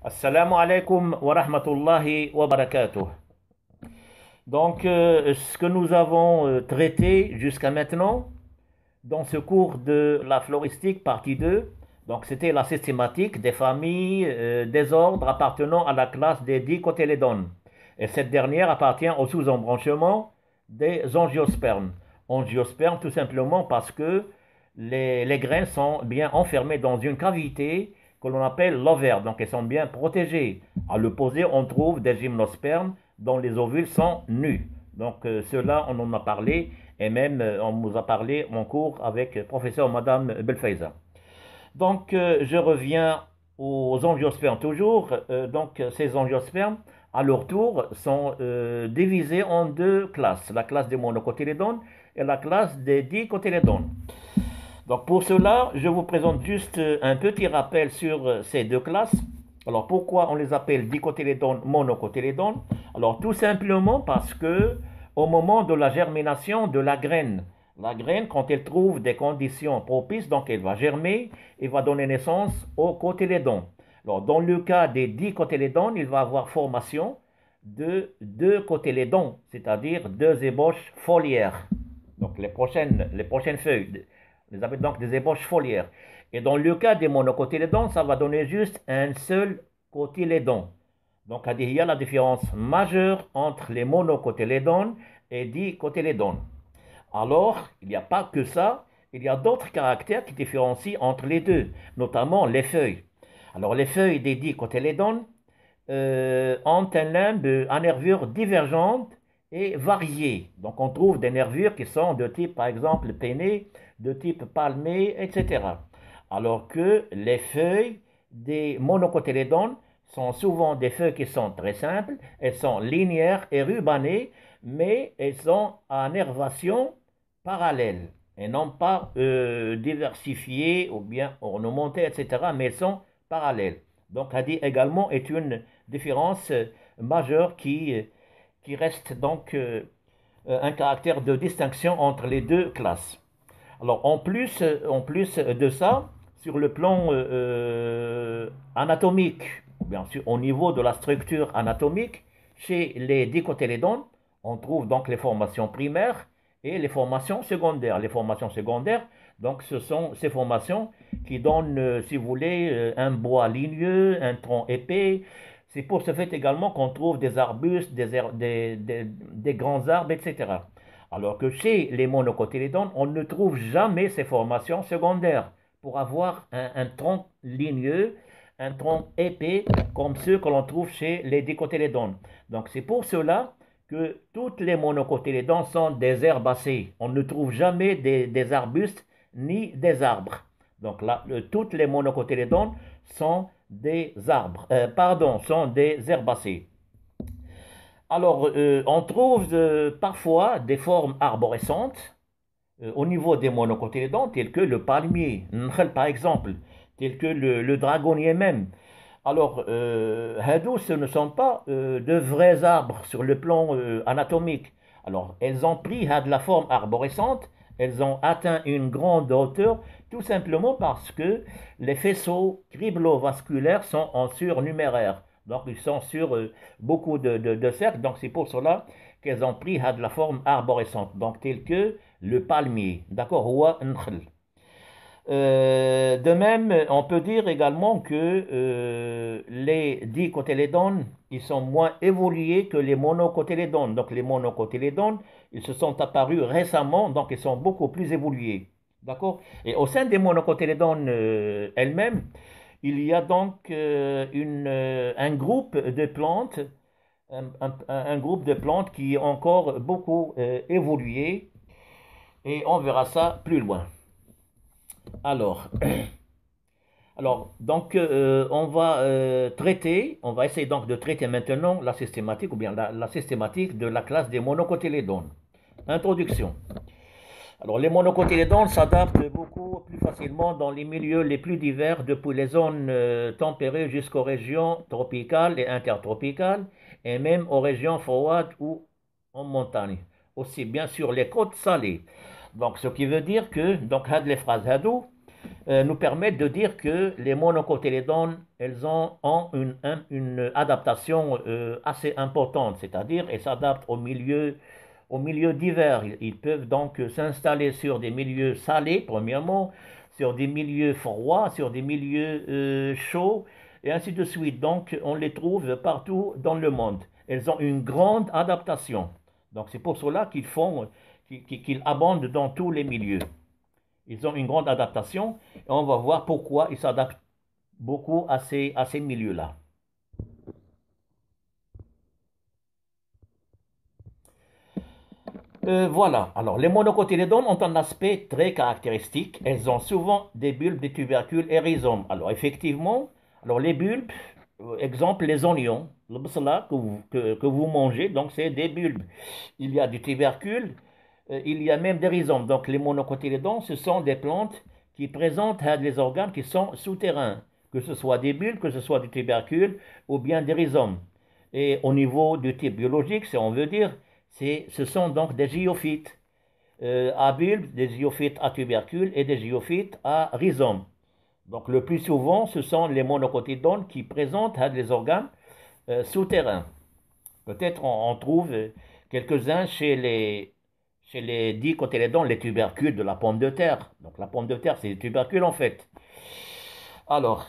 Assalamu alaikum wa rahmatullahi wa barakatuh. Donc, ce que nous avons traité jusqu'à maintenant dans ce cours de la floristique partie 2, donc c'était la systématique des familles, des ordres appartenant à la classe des dicotylédones. Et cette dernière appartient au sous-embranchement des angiospermes. Angiospermes tout simplement parce que les graines sont bien enfermées dans une cavité que l'on appelle l'ovaire, donc elles sont bien protégées. À l'opposé, on trouve des gymnospermes dont les ovules sont nus. Donc cela, on en a parlé, et même on nous a parlé en cours avec professeur Madame Belfaiza. Donc je reviens aux angiospermes toujours. Donc ces angiospermes, à leur tour, sont divisés en deux classes, la classe des monocotylédones et la classe des dicotylédones. Donc pour cela, je vous présente juste un petit rappel sur ces deux classes. Alors pourquoi on les appelle dicotylédones, monocotylédones? Alors tout simplement parce que au moment de la germination de la graine quand elle trouve des conditions propices, donc elle va germer et va donner naissance au cotylédon. Alors dans le cas des dicotylédones, il va avoir formation de deux cotylédons, c'est-à-dire deux ébauches foliaires. Donc les prochaines feuilles les appelle donc des ébauches foliaires. Et dans le cas des monocotylédons, ça va donner juste un seul cotylédon. Donc, il y a la différence majeure entre les monocotylédones et dicotylédones. Alors, il n'y a pas que ça, il y a d'autres caractères qui différencient entre les deux, notamment les feuilles. Alors, les feuilles des dicotylédones ont un limbe à nervures divergentes et variées. Donc, on trouve des nervures qui sont de type, par exemple, peiné, de type palmé, etc. Alors que les feuilles des monocotylédones sont souvent des feuilles qui sont très simples, elles sont linéaires et rubanées, mais elles sont à nervation parallèle et non pas diversifiées ou bien ornementées, etc., mais elles sont parallèles. Donc, Hadi également est une différence majeure qui reste donc un caractère de distinction entre les deux classes. Alors, en plus de ça, sur le plan anatomique, bien sûr, au niveau de la structure anatomique, chez les dicotylédones, on trouve donc les formations primaires et les formations secondaires. Les formations secondaires, donc, ce sont ces formations qui donnent, si vous voulez, un bois ligneux, un tronc épais. C'est pour ce fait également qu'on trouve des arbustes, des grands arbres, etc. Alors que chez les monocotylédones, on ne trouve jamais ces formations secondaires pour avoir un tronc ligneux, un tronc épais comme ceux que l'on trouve chez les dicotylédones. Donc c'est pour cela que toutes les monocotylédones sont des herbacées. On ne trouve jamais des arbustes ni des arbres. Donc là, toutes les monocotylédones sont des arbres, sont des herbacées. Alors, on trouve parfois des formes arborescentes au niveau des monocotylédons, tels que le palmier, par exemple, tels que le dragonnier même. Alors, ce ne sont pas de vrais arbres sur le plan anatomique. Alors, elles ont pris de la forme arborescente, elles ont atteint une grande hauteur, tout simplement parce que les faisceaux criblovasculaires sont en surnuméraire. Donc, ils sont sur beaucoup de cercles. Donc, c'est pour cela qu'elles ont pris de la forme arborescente. Donc, tel que le palmier. D'accord? De même, on peut dire également que les dicotylédones, ils sont moins évolués que les monocotylédones. Donc les monocotylédones, ils se sont apparus récemment, donc ils sont beaucoup plus évolués. D'accord? Et au sein des monocotylédones elles-mêmes, il y a donc un groupe de plantes, un groupe de plantes qui ont encore beaucoup évolué, et on verra ça plus loin. Alors, donc, on va essayer donc de traiter maintenant la systématique ou bien la systématique de la classe des monocotylédones. Introduction. Alors, les monocotylédones s'adaptent beaucoup plus facilement dans les milieux les plus divers, depuis les zones tempérées jusqu'aux régions tropicales et intertropicales, et même aux régions froides ou en montagne. Aussi bien sur les côtes salées. Donc, ce qui veut dire que, donc, had les phrases hadou, nous permettent de dire que les monocotylédones, elles ont une adaptation assez importante, c'est-à-dire elles s'adaptent au milieu divers. Ils peuvent donc s'installer sur des milieux salés, premièrement, sur des milieux froids, sur des milieux chauds, et ainsi de suite. Donc, on les trouve partout dans le monde. Elles ont une grande adaptation. Donc, c'est pour cela qu'ils abondent dans tous les milieux. Ils ont une grande adaptation, et on va voir pourquoi ils s'adaptent beaucoup à ces milieux-là. Voilà, alors les monocotylédones ont un aspect très caractéristique. Elles ont souvent des bulbes, des tubercules et rhizomes. Alors effectivement, alors les bulbes, exemple les oignons, le bsala que vous mangez, donc c'est des bulbes. Il y a du tubercule, il y a même des rhizomes. Donc les monocotylédones, ce sont des plantes qui présentent des organes qui sont souterrains, que ce soit des bulbes, que ce soit du tubercule ou bien des rhizomes. Et au niveau du type biologique, si on veut dire, ce sont donc des gyophytes à bulbes, des gyophytes à tubercules et des gyophytes à rhizomes. Donc le plus souvent, ce sont les monocotylédones qui présentent des organes souterrains. Peut-être on trouve quelques-uns chez les dicotylédones, les tubercules de la pomme de terre. Donc la pomme de terre, c'est des tubercules en fait. Alors,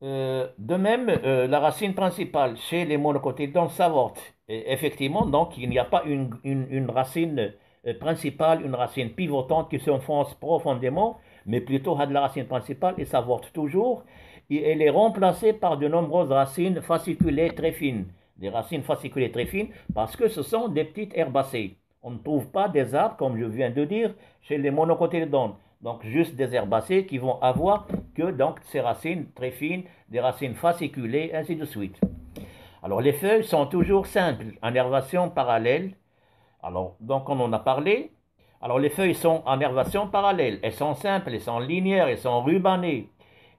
de même, la racine principale chez les monocotylédones s'avorte. Et effectivement, donc, il n'y a pas une racine principale, une racine pivotante qui s'enfonce profondément, mais plutôt de la racine principale et s'avorte toujours. Et elle est remplacée par de nombreuses racines fasciculées très fines. Des racines fasciculées très fines parce que ce sont des petites herbacées. On ne trouve pas des arbres, comme je viens de dire, chez les monocotylédones. Donc juste des herbacées qui vont avoir que donc ces racines très fines, des racines fasciculées, ainsi de suite. Alors les feuilles sont toujours simples, en nervation parallèle. Alors donc on en a parlé. Alors les feuilles sont en nervation parallèle, elles sont simples, elles sont linéaires, elles sont rubanées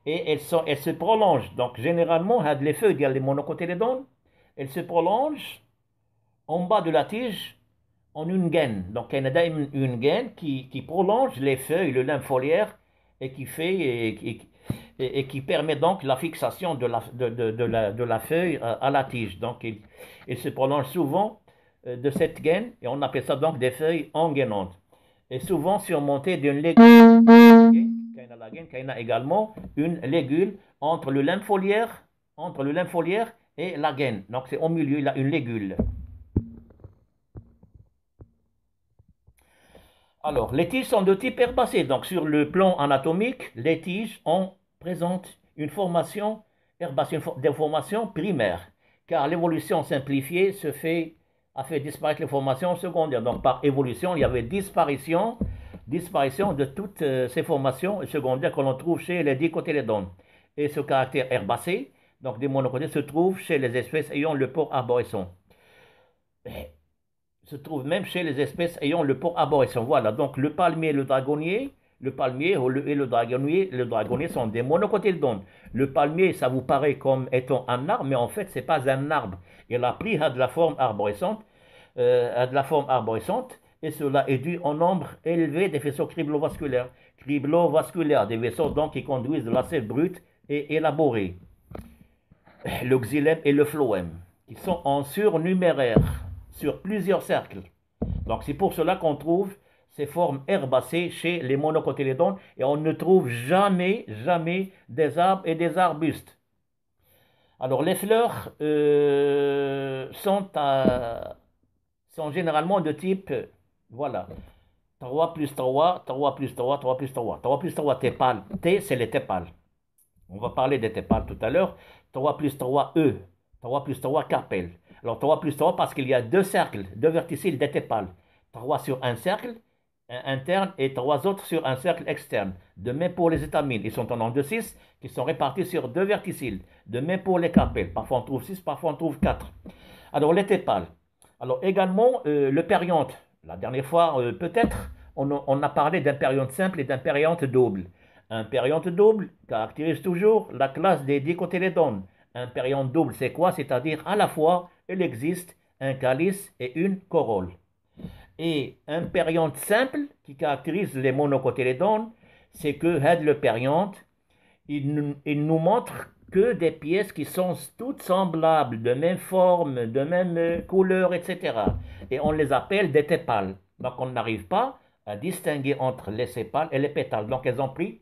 et elles se prolongent. Donc généralement les feuilles des monocotylédones, elles se prolongent en bas de la tige en une gaine. Donc il y a une gaine qui prolonge les feuilles, le limbe foliaire et qui permet donc la fixation de la feuille à la tige. Donc il se prolonge souvent de cette gaine et on appelle ça donc des feuilles engainantes. Et souvent surmontées d'une légule. Il y a également une légule entre le limbe foliaire et la gaine. Donc c'est au milieu, il y a une légule. Alors, les tiges sont de type herbacé. Donc, sur le plan anatomique, les tiges présentent une formation herbacée, des formations primaires, car l'évolution simplifiée a fait disparaître les formations secondaires. Donc, par évolution, il y avait disparition de toutes ces formations secondaires que l'on trouve chez les dicotylédones. Et ce caractère herbacé, donc des monocotylédones, se trouve chez les espèces ayant le port arborescent. Se trouve même chez les espèces ayant le port arborescent. Voilà, donc le palmier et le dragonnier, et le dragonnier sont des monocotylédones. Le palmier, ça vous paraît comme étant un arbre, mais en fait, ce n'est pas un arbre. Il a pris de la forme arborescente, et cela est dû au nombre élevé des vaisseaux criblovasculaires. Des vaisseaux donc qui conduisent de la sève brute et élaborée. Le xylème et le phloème, qui sont en surnuméraire sur plusieurs cercles. Donc c'est pour cela qu'on trouve ces formes herbacées chez les monocotylédones et on ne trouve jamais des arbres et des arbustes. Alors les fleurs sont généralement de type, voilà, 3 plus 3, 3 plus 3, 3 plus 3. 3 plus 3 tépales. T, c'est les tépales. On va parler des tépales tout à l'heure. 3 plus 3, E. 3 plus 3, carpelle. Alors 3 plus 3 parce qu'il y a deux cercles, deux verticilles, des tépales. 3 sur un cercle interne et 3 autres sur un cercle externe. De même pour les étamines, ils sont en nombre de 6 qui sont répartis sur deux verticilles. De même pour les carpelles, parfois on trouve 6, parfois on trouve 4. Alors les tépales. Alors également le périanthe. La dernière fois, peut-être, on a parlé d'un périanthe simple et d'un périanthe double. Un périanthe double caractérise toujours la classe des dicotylédones. Un périanthe double, c'est quoi? C'est-à-dire à la fois, il existe un calice et une corolle. Et un périanthe simple qui caractérise les monocotylédones, c'est que le périanthe, il nous montre que des pièces qui sont toutes semblables, de même forme, de même couleur, etc. Et on les appelle des tépales. Donc on n'arrive pas à distinguer entre les sépales et les pétales. Donc elles ont pris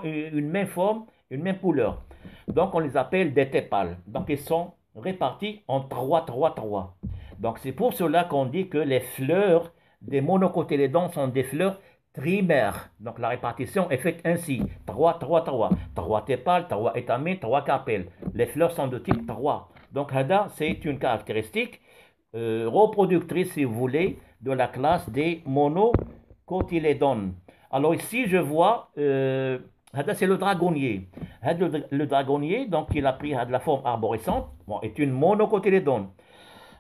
une même forme, une même couleur. Donc on les appelle des tépales. Donc ils sont répartis en 3, 3, 3. Donc c'est pour cela qu'on dit que les fleurs des monocotylédons sont des fleurs trimères. Donc la répartition est faite ainsi. 3, 3, 3. 3 tépales, 3 étamines, 3 carpelles. Les fleurs sont de type 3. Donc hada, c'est une caractéristique reproductrice, si vous voulez, de la classe des monocotylédones. Alors ici, je vois, c'est le dragonnier. Le dragonnier, donc il a pris la forme arborescente, bon, est une monocotylédone.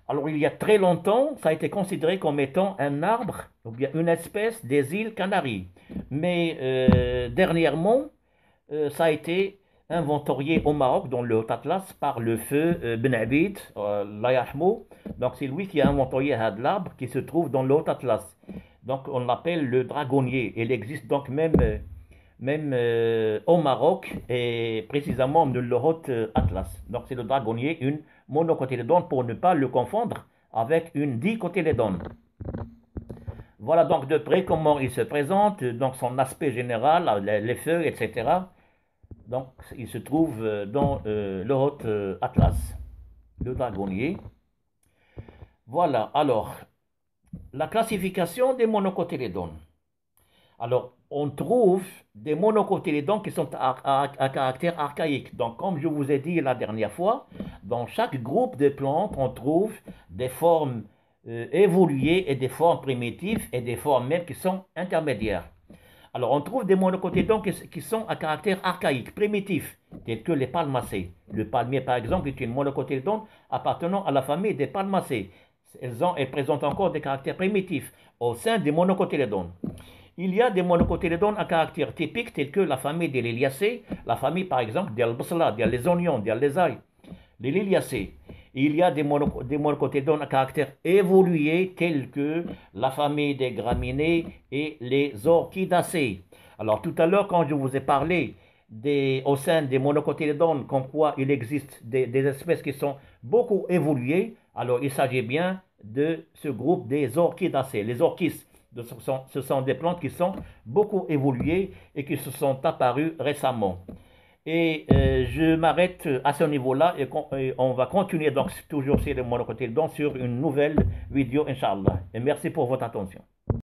Alors, il y a très longtemps, ça a été considéré comme étant un arbre ou bien une espèce des îles Canaries. Mais dernièrement, ça a été inventorié au Maroc, dans le Haut-Atlas, par le feu Ben Abid, Layahmo. Donc, c'est lui qui a inventorié l'arbre qui se trouve dans le Haut-Atlas. Donc, on l'appelle le dragonnier. Il existe donc même au Maroc et précisément dans le Haut-Atlas. Donc, c'est le dragonnier, une monocotylédone pour ne pas le confondre avec une dicotylédone. Voilà donc de près comment il se présente, donc son aspect général, les feuilles, etc. Donc il se trouve dans le Haut-Atlas, le dragonnier. Voilà, alors, la classification des monocotylédones. Alors, on trouve des monocotylédones qui sont à caractère archaïque. Donc, comme je vous ai dit la dernière fois, dans chaque groupe de plantes, on trouve des formes évoluées et des formes primitives et des formes même qui sont intermédiaires. Alors, on trouve des monocotylédones qui sont à caractère archaïque, primitif, tels que les palmacées. Le palmier, par exemple, est une monocotylédone appartenant à la famille des palmacées. Elles présentent encore des caractères primitifs au sein des monocotylédones. Il y a des monocotylédones à caractère typique tels que la famille des Liliacées, la famille par exemple des albasla, des oignons, des ail, les Liliacées. Il y a des monocotylédones à caractère évolué tels que la famille des graminées et les orchidacées. Alors tout à l'heure quand je vous ai parlé au sein des monocotylédones comme quoi il existe des espèces qui sont beaucoup évoluées, alors il s'agit bien de ce groupe des orchidacées, les orchis. Ce sont des plantes qui sont beaucoup évoluées et qui se sont apparues récemment. Et je m'arrête à ce niveau-là et on va continuer donc toujours sur les monocotylédones sur une nouvelle vidéo, Inch'Allah. Et merci pour votre attention.